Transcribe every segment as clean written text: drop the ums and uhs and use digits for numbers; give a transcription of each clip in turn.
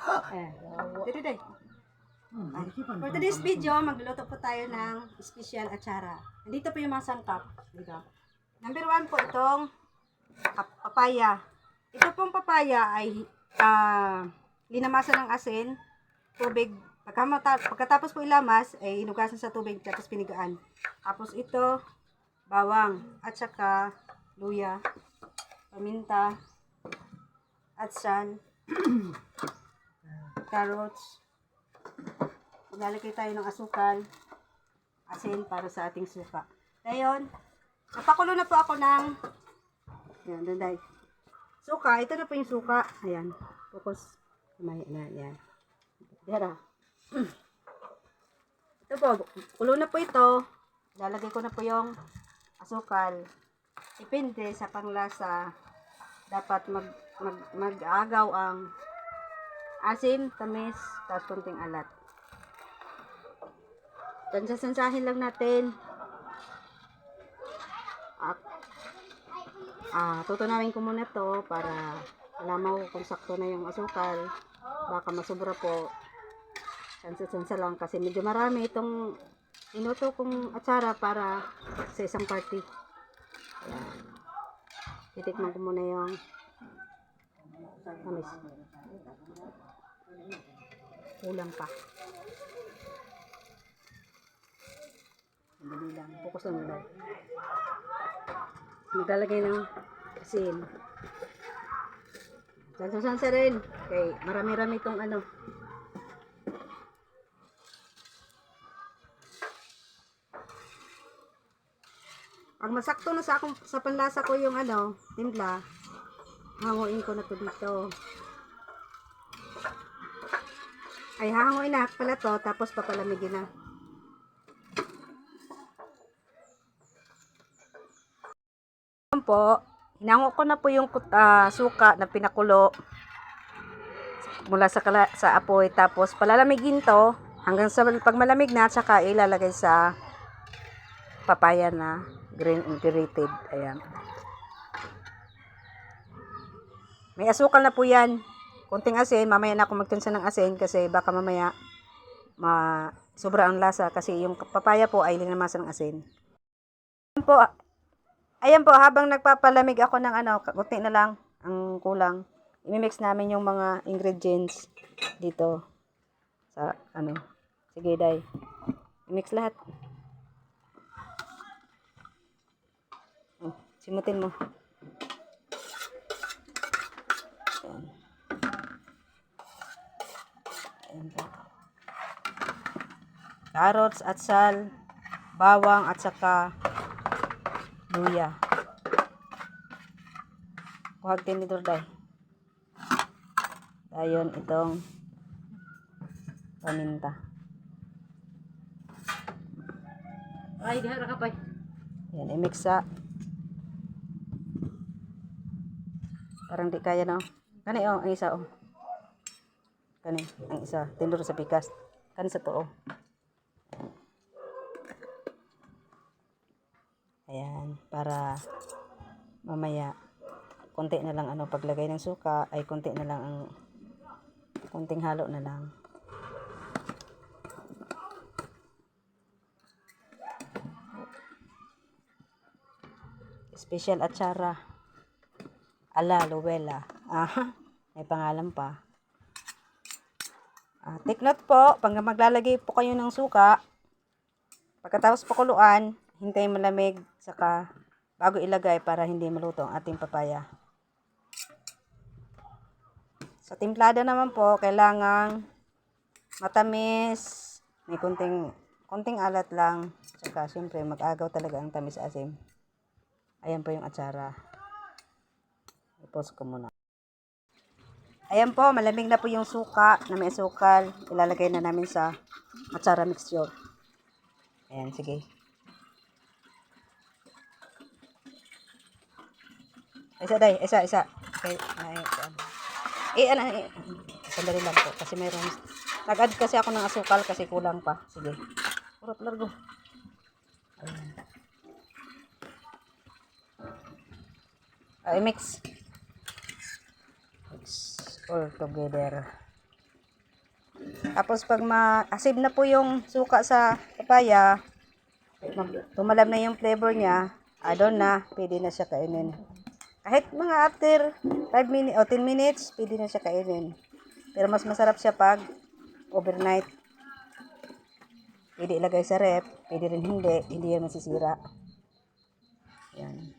Ayan. Dito day. For today's video, magluluto po tayo ng special atsara. Nandito po yung mga sangkap. Dito. Number 1 po itong papaya. Ito pong papaya ay linamasan ng asin, tubig. Pagkatapos po ilamas, ay inugasan sa tubig tapos pinigaan. Tapos ito, bawang at saka luya, paminta, at san, carrots. Maglalagay tayo ng asukal, asin para sa ating suka. Ngayon, napakulo na po ako ng yan, danday. Suka, ito na po yung suka. Ayan, focus. Yan. Dira. Ito po, kulo na po ito. Lalagay ko na po yung asukal. Depende sa panglasa. Dapat mag-agaw ang asim, tamis, tapos kunting alat. Sansahin lang natin. Tutunawin ko muna to para malaman ko kung sakto na yung asukal. Baka masubra po. Sansa lang kasi medyo marami itong inuto kong atsara para sa isang party. Ayan. Titikman ko muna yung tamis. Kulang pa. Dali lang. Focus lang daw. Maglalagay ng asin. Sansa rin. Okay, marami-rami itong ano. Pag masakto na sa panlasa ko yung ano, timpla, hanguin ko na to dito. Ay, hanguin na pala to, tapos papalamigin na. Po, hinango ko na po yung suka na pinakulo mula sa apoy, tapos palalamigin to hanggang sa pag malamig na, saka ilalagay sa papaya na green grated. Ayan, may asukal na po yan, kunting asin. Mamaya na ako magtansa ng asin kasi baka mamaya sobra ang lasa kasi yung papaya po ay linamasan ng asin. Ayan po, habang nagpapalamig ako ng ano, kunti na lang ang kulang. I-mix namin yung mga ingredients dito sa ano. Sige, day. I-mix lahat. Simutin mo. Ayan. Ayan po. Carrots at sal, bawang at saka luya. Kuhag tinidor day. Dayon itong paminta. Ay, dihara ka pa. Yan, i-mix sa. Parang di kaya na. Kani ang isa oh. Kani ang isa, tinidor sa pikas. Kani sa to oh. Ayan, para mamaya konti na lang ano, paglagay ng suka ay konti na lang ang konting halo na lang. Special atsara ala Luwela. May pangalan pa. Take note po, pag maglalagay po kayo ng suka, pagkatapos pakuluan, hintayin malamig, saka bago ilagay para hindi maluto ang ating papaya. Sa timplada naman po, kailangang matamis, may konting alat lang, saka syempre mag-agaw talaga ang tamis asim. Ayan po yung atsara. I-pause ko muna. Ayan po, malamig na po yung suka na may asukal. Ilalagay na namin sa atsara mixture. Ayan, sige. Isa. Okay, sandali lang po. Kasi mayroon, nag-add kasi ako ng asukal kasi kulang pa. Sige. Purot largo. Ayan. I mix all together. Tapos pag ma-asid na po yung suka sa papaya, tumalab na yung flavor niya, doon na, pwede na siya kainin. Kahit mga after 5 minutes o 10 minutes, pwede na siya kainin. Pero mas masarap siya pag overnight. Pwede ilagay sa rep, pwede rin hindi yan masisira. Yan.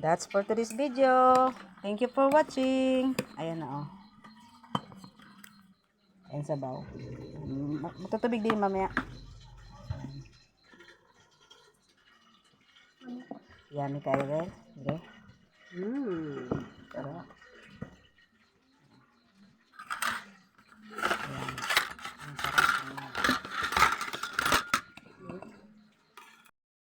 That's for today's video. Thank you for watching. Ayan na oh. Ayan sabaw. Matutubig din mamaya. Yummy kayo guys. Okay. Sarap.